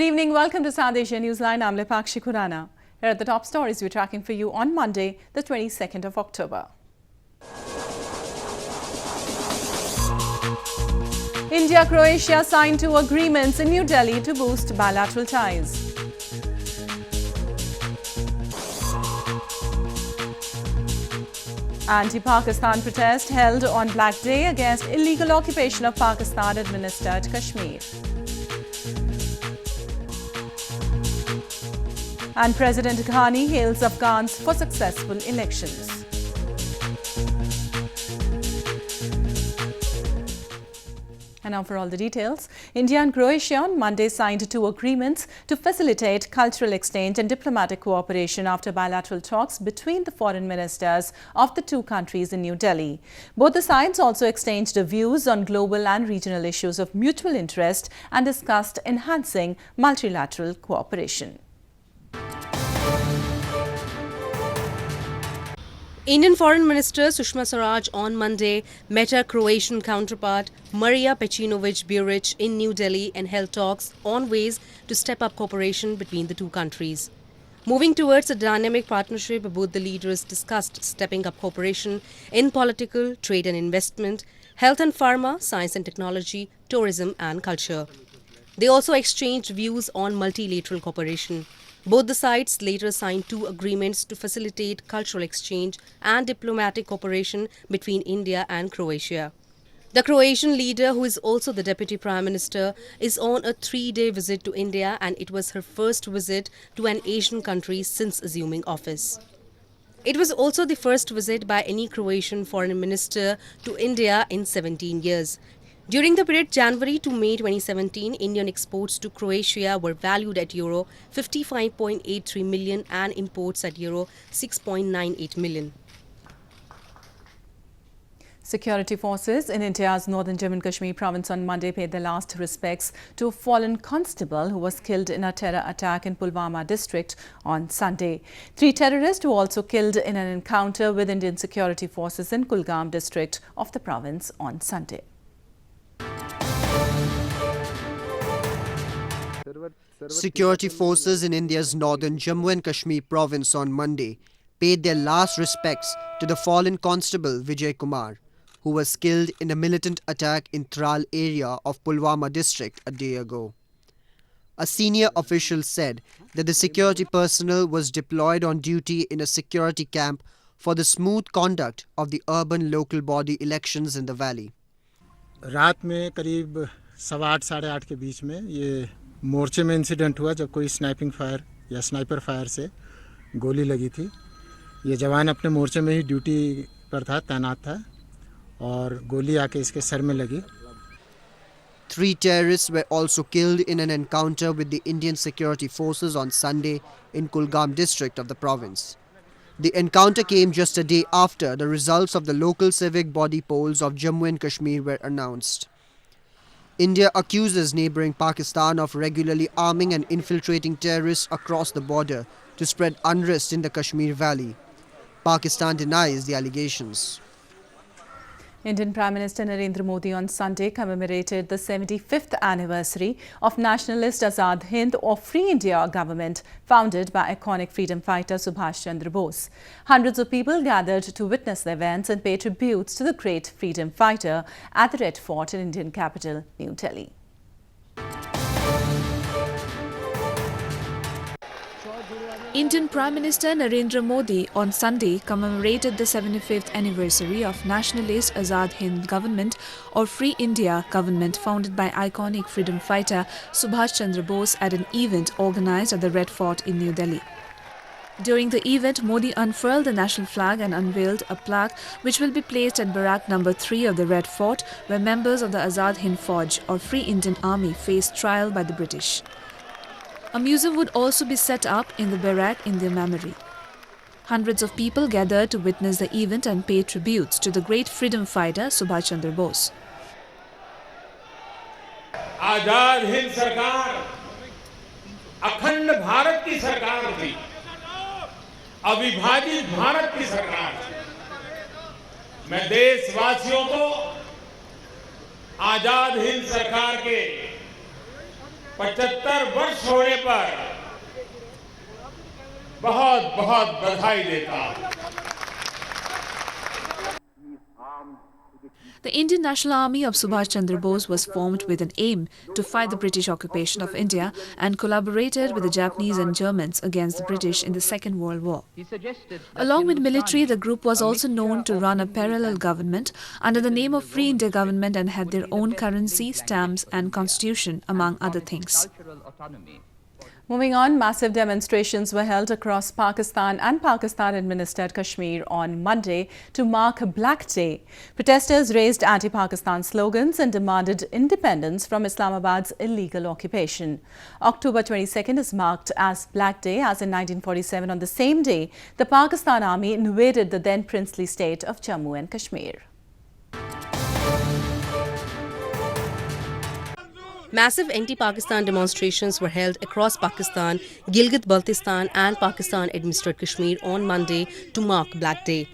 Good evening. Welcome to South Asia Newsline. I'm Lipakshi Khurana. Here are the top stories we're tracking for you on Monday, the 22nd of October. India-Croatia signed 2 agreements in New Delhi to boost bilateral ties. Anti-Pakistan protest held on Black Day against illegal occupation of Pakistan-administered Kashmir. And President Ghani hails Afghans for successful elections. And now for all the details. India and Croatia on Monday signed 2 agreements to facilitate cultural exchange and diplomatic cooperation after bilateral talks between the foreign ministers of the 2 countries in New Delhi. Both the sides also exchanged views on global and regional issues of mutual interest and discussed enhancing multilateral cooperation. Indian Foreign Minister Sushma Swaraj on Monday met her Croatian counterpart Marija Pejcinović-Burić in New Delhi and held talks on ways to step up cooperation between the 2 countries. Moving towards a dynamic partnership, both the leaders discussed stepping up cooperation in political, trade and investment, health and pharma, science and technology, tourism and culture. They also exchanged views on multilateral cooperation. Both the sides later signed 2 agreements to facilitate cultural exchange and diplomatic cooperation between India and Croatia. The Croatian leader, who is also the Deputy Prime Minister, is on a 3-day visit to India, and it was her first visit to an Asian country since assuming office. It was also the first visit by any Croatian foreign minister to India in 17 years. During the period January to May 2017, Indian exports to Croatia were valued at Euro 55.83 million and imports at Euro 6.98 million. Security forces in India's northern Jammu and Kashmir province on Monday paid their last respects to a fallen constable who was killed in a terror attack in Pulwama district on Sunday. 3 terrorists were also killed in an encounter with Indian security forces in Kulgam district of the province on Sunday. Security forces in India's northern Jammu and Kashmir province on Monday paid their last respects to the fallen constable Vijay Kumar, who was killed in a militant attack in Tral area of Pulwama district a day ago. A senior official said that the security personnel was deployed on duty in a security camp for the smooth conduct of the urban local body elections in the valley. रात में करीब 8:15 साढ़े 8 के बीच में ये मोर्चे में incident हुआ जब कोई स्नाइपिंग फायर या स्नाइपर फायर से गोली लगी थी। ये जवान अपने मोर्चे में ही ड्यूटी पर था, तैनात था और गोली आके इसके सर में लगी। 3 terrorists were also killed in an encounter with the Indian security forces on Sunday in Kulgam district of the province. The encounter came just a day after the results of the local civic body polls of Jammu and Kashmir were announced. India accuses neighbouring Pakistan of regularly arming and infiltrating terrorists across the border to spread unrest in the Kashmir Valley. Pakistan denies the allegations. Indian Prime Minister Narendra Modi on Sunday commemorated the 75th anniversary of nationalist Azad Hind or Free India government founded by iconic freedom fighter Subhash Chandra Bose. Hundreds of people gathered to witness the events and pay tributes to the great freedom fighter at the Red Fort in Indian capital, New Delhi. Indian Prime Minister Narendra Modi on Sunday commemorated the 75th anniversary of nationalist Azad Hind government or Free India government founded by iconic freedom fighter Subhash Chandra Bose at an event organized at the Red Fort in New Delhi. During the event, Modi unfurled the national flag and unveiled a plaque which will be placed at Barrack number 3 of the Red Fort, where members of the Azad Hind Fauj or Free Indian Army faced trial by the British. A museum would also be set up in the barrack in their memory. Hundreds of people gathered to witness the event and pay tributes to the great freedom fighter Subhash Chandra Bose. Azad Hind सरकार अखंड भारत की सरकार थी, अविभाजित भारत की सरकार थी। मैं देशवासियों को आजाद हिंद सरकार के 75 वर्ष होने पर बहुत बहुत बधाई देता हूं। The Indian National Army of Subhash Chandra Bose was formed with an aim to fight the British occupation of India and collaborated with the Japanese and Germans against the British in the Second World War. Along with military, the group was also known to run a parallel government under the name of Free India Government and had their own currency, stamps and constitution, among other things. Moving on, massive demonstrations were held across Pakistan and Pakistan-administered Kashmir on Monday to mark Black Day. Protesters raised anti-Pakistan slogans and demanded independence from Islamabad's illegal occupation. October 22nd is marked as Black Day as in 1947. On the same day, the Pakistan Army invaded the then princely state of Jammu and Kashmir. Massive anti-Pakistan demonstrations were held across Pakistan, Gilgit-Baltistan and Pakistan-administered Kashmir on Monday to mark Black Day.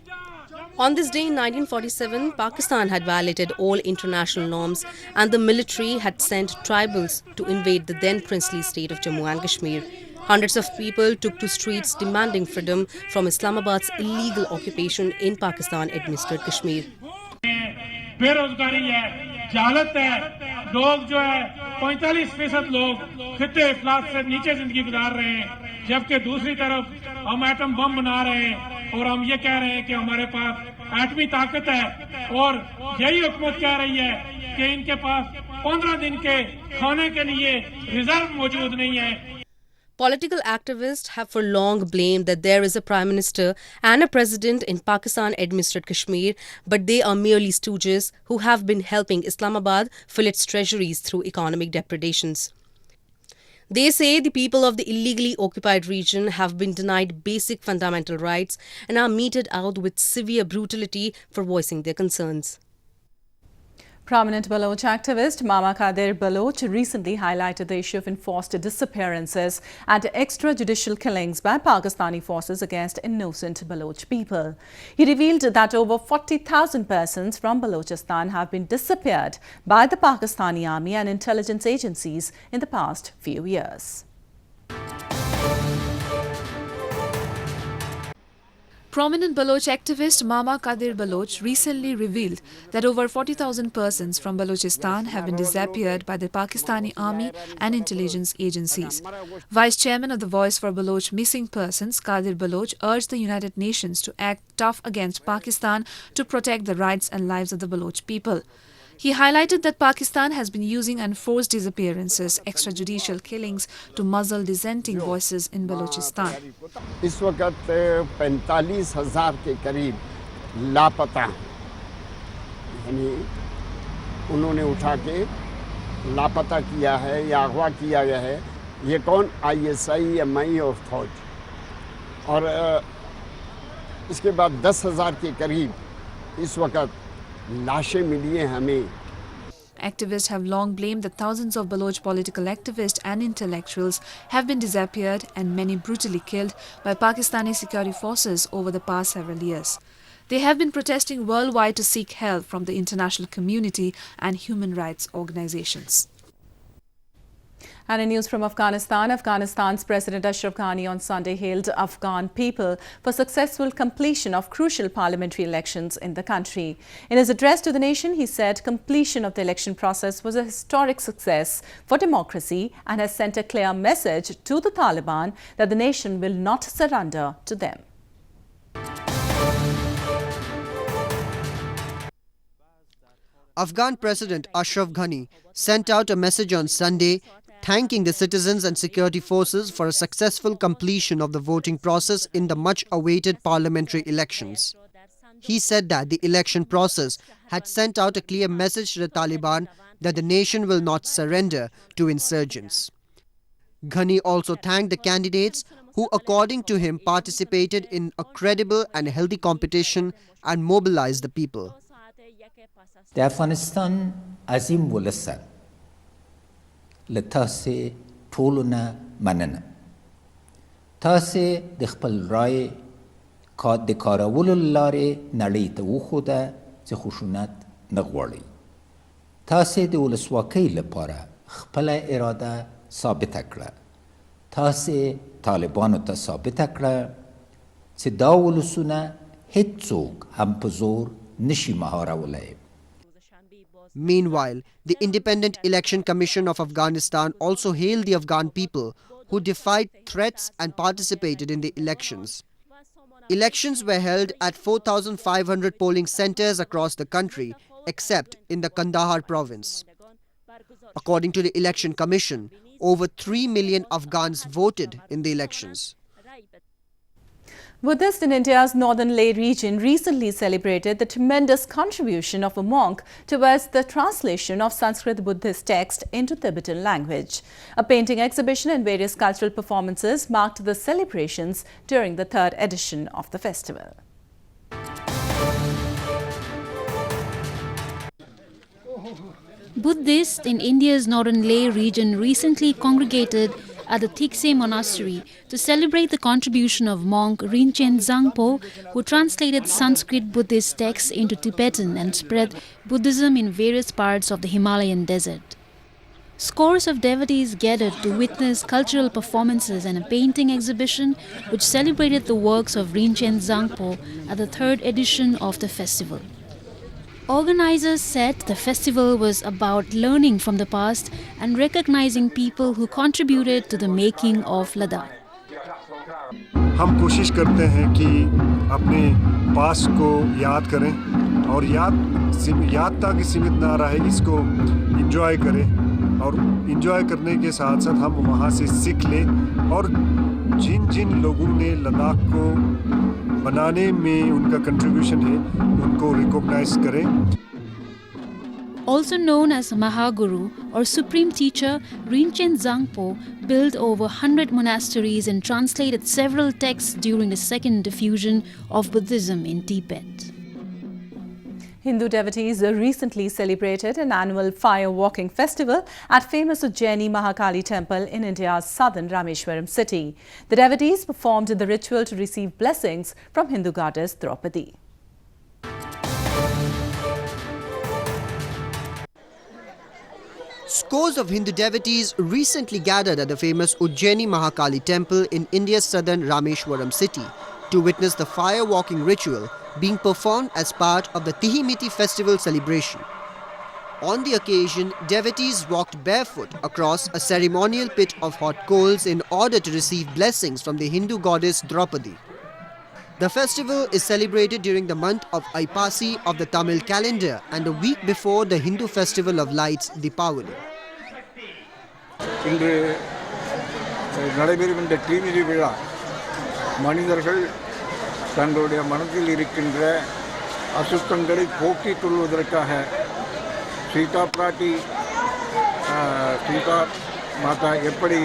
On this day in 1947, Pakistan had violated all international norms and the military had sent tribals to invade the then princely state of Jammu and Kashmir. Hundreds of people took to streets demanding freedom from Islamabad's illegal occupation in Pakistan-administered Kashmir. बेरोजगारी है, जहालत है, लोग जो है 45% लोग खित्ते इफलास से नीचे जिंदगी गुजार रहे हैं, जबकि दूसरी तरफ हम एटम बम बना रहे हैं और हम ये कह रहे हैं कि हमारे पास एटमी ताकत है और यही हुकूमत कह रही है कि इनके पास 15 दिन के खाने के लिए रिजर्व मौजूद नहीं है। Political activists have for long blamed that there is a Prime Minister and a President in Pakistan-administered Kashmir, but they are merely stooges who have been helping Islamabad fill its treasuries through economic depredations. They say the people of the illegally occupied region have been denied basic fundamental rights and are meted out with severe brutality for voicing their concerns. Prominent Baloch activist Mama Qadir Baloch recently highlighted the issue of enforced disappearances and extrajudicial killings by Pakistani forces against innocent Baloch people. He revealed that over 40,000 persons from Balochistan have been disappeared by the Pakistani army and intelligence agencies in the past few years. Prominent Baloch activist Mama Qadir Baloch recently revealed that over 40,000 persons from Balochistan have been disappeared by the Pakistani army and intelligence agencies. Vice Chairman of the Voice for Baloch Missing Persons, Qadir Baloch, urged the United Nations to act tough against Pakistan to protect the rights and lives of the Baloch people. He highlighted that Pakistan has been using enforced disappearances, extrajudicial killings to muzzle dissenting voices in Balochistan. इस वक्त 45,000 के करीब लापता यानी उन्होंने उठा के लापता किया है या अगवा किया गया है। ये कौन ISI MI और फौज और इसके बाद 10,000 के करीब इस वक्त लाशें मिली हैं हमें। Activists have long blamed that thousands of Baloch political activists and intellectuals have been disappeared and many brutally killed by Pakistani security forces over the past several years. They have been protesting worldwide to seek help from the international community and human rights organizations. And in news from Afghanistan, Afghanistan's President Ashraf Ghani on Sunday hailed Afghan people for successful completion of crucial parliamentary elections in the country. In his address to the nation, he said completion of the election process was a historic success for democracy and has sent a clear message to the Taliban that the nation will not surrender to them. Afghan President Ashraf Ghani sent out a message on Sunday thanking the citizens and security forces for a successful completion of the voting process in the much-awaited parliamentary elections. He said that the election process had sent out a clear message to the Taliban that the nation will not surrender to insurgents. Ghani also thanked the candidates who, according to him, participated in a credible and healthy competition and mobilized the people. در افغانستان عظیم ولسه لتاسې ټولو نه مننه تاسې د خپل رای د کارولو له لارې نړۍ ته وښوده چې خشونت نه غواړئ تاسې د ولسواکۍ لپاره خپله اراده ثابت کړه تاسې طالبانو ته ثابت کړه چې دا ولسونه هیڅوک هم په زور نشي مهارولی. Meanwhile, the Independent Election Commission of Afghanistan also hailed the Afghan people who defied threats and participated in the elections. Elections were held at 4,500 polling centers across the country, except in the Kandahar province. According to the Election Commission, over 3 million Afghans voted in the elections. Buddhists in India's northern Leh region recently celebrated the tremendous contribution of a monk towards the translation of Sanskrit Buddhist text into Tibetan language. A painting exhibition and various cultural performances marked the celebrations during the third edition of the festival. Buddhists in India's northern Leh region recently congregated at the Tikse monastery to celebrate the contribution of monk Rinchen Zangpo, who translated Sanskrit Buddhist texts into Tibetan and spread Buddhism in various parts of the Himalayan desert. Scores of devotees gathered to witness cultural performances and a painting exhibition which celebrated the works of Rinchen Zangpo at the third edition of the festival. Organizers said the festival was about learning from the past and recognizing people who contributed to the making of Ladakh. हम कोशिश करते हैं कि अपने past को याद करें और याद तक सीमित ना रहे, इसको एंजॉय करें और एंजॉय करने के साथ साथ हम वहाँ से सीख लें और जिन जिन लोगों ने लद्दाख को बनाने में उनका कंट्रीब्यूशन है उनको रिकॉग्नाइज करें. Also known as Mahaguru or Supreme Teacher, Rinchen Zangpo built over 100 monasteries and translated several texts during the second diffusion of Buddhism in Tibet. Hindu devotees recently celebrated an annual fire walking festival at famous Ghani Mahakali temple in India's southern Rameshwaram city. The devotees performed the ritual to receive blessings from Hindu goddess Draupadi. Scores of Hindu devotees recently gathered at the famous Ujjaini Mahakali temple in India's southern Rameshwaram city to witness the fire walking ritual being performed as part of the Tihimiti festival celebration. On the occasion, devotees walked barefoot across a ceremonial pit of hot coals in order to receive blessings from the Hindu goddess Draupadi. The festival is celebrated during the month of Aipasi of the Tamil calendar and a week before the Hindu festival of lights, Deepavali. இன்று நடைபெறும் இந்த தீமிதி விழா மனிதர்கள் தங்களுடைய மனதில் இருக்கின்ற அசுத்தங்களை போக்கிக் கொள்வதற்காக சீதா பிராட்டி சீதா மாதா எப்படி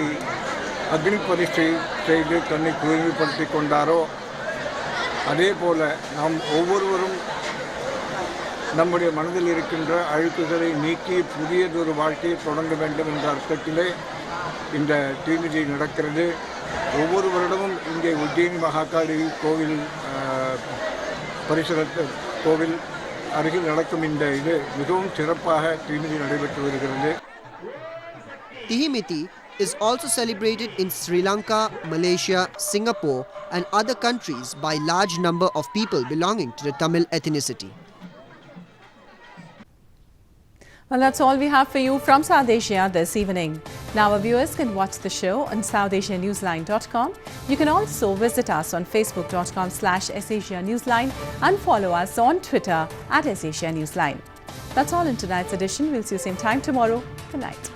அக்னி பரீட்சை செய்து தன்னை தூய்மைப்படுத்திக் கொண்டாரோ அதே போல நாம் ஒவ்வொருவரும் நம்முடைய மனதில் இருக்கின்ற அழுக்குகளை நீக்கி புதியதொரு வாழ்க்கையை தொடங்க வேண்டும் என்ற அர்த்தத்திலே இந்த தீமிதி நடக்கிறது. ஒவ்வொரு வருடமும் இங்கே உஜ்ஜயினி மகாகாளி கோவில் பரிசரத்து கோவில் அருகில் நடக்கும் இந்த இது மிகவும் சிறப்பாக தீமிதி நடைபெற்று வருகிறது. Tihimiti is also celebrated in Sri Lanka, Malaysia, Singapore and other countries by large number of people belonging to the Tamil ethnicity. Well, that's all we have for you from South Asia this evening. Now our viewers can watch the show on SouthAsiaNewsline.com. You can also visit us on Facebook.com/SAsia Newsline and follow us on Twitter @SAsia Newsline. That's all in tonight's edition. We'll see you same time tomorrow. Good night.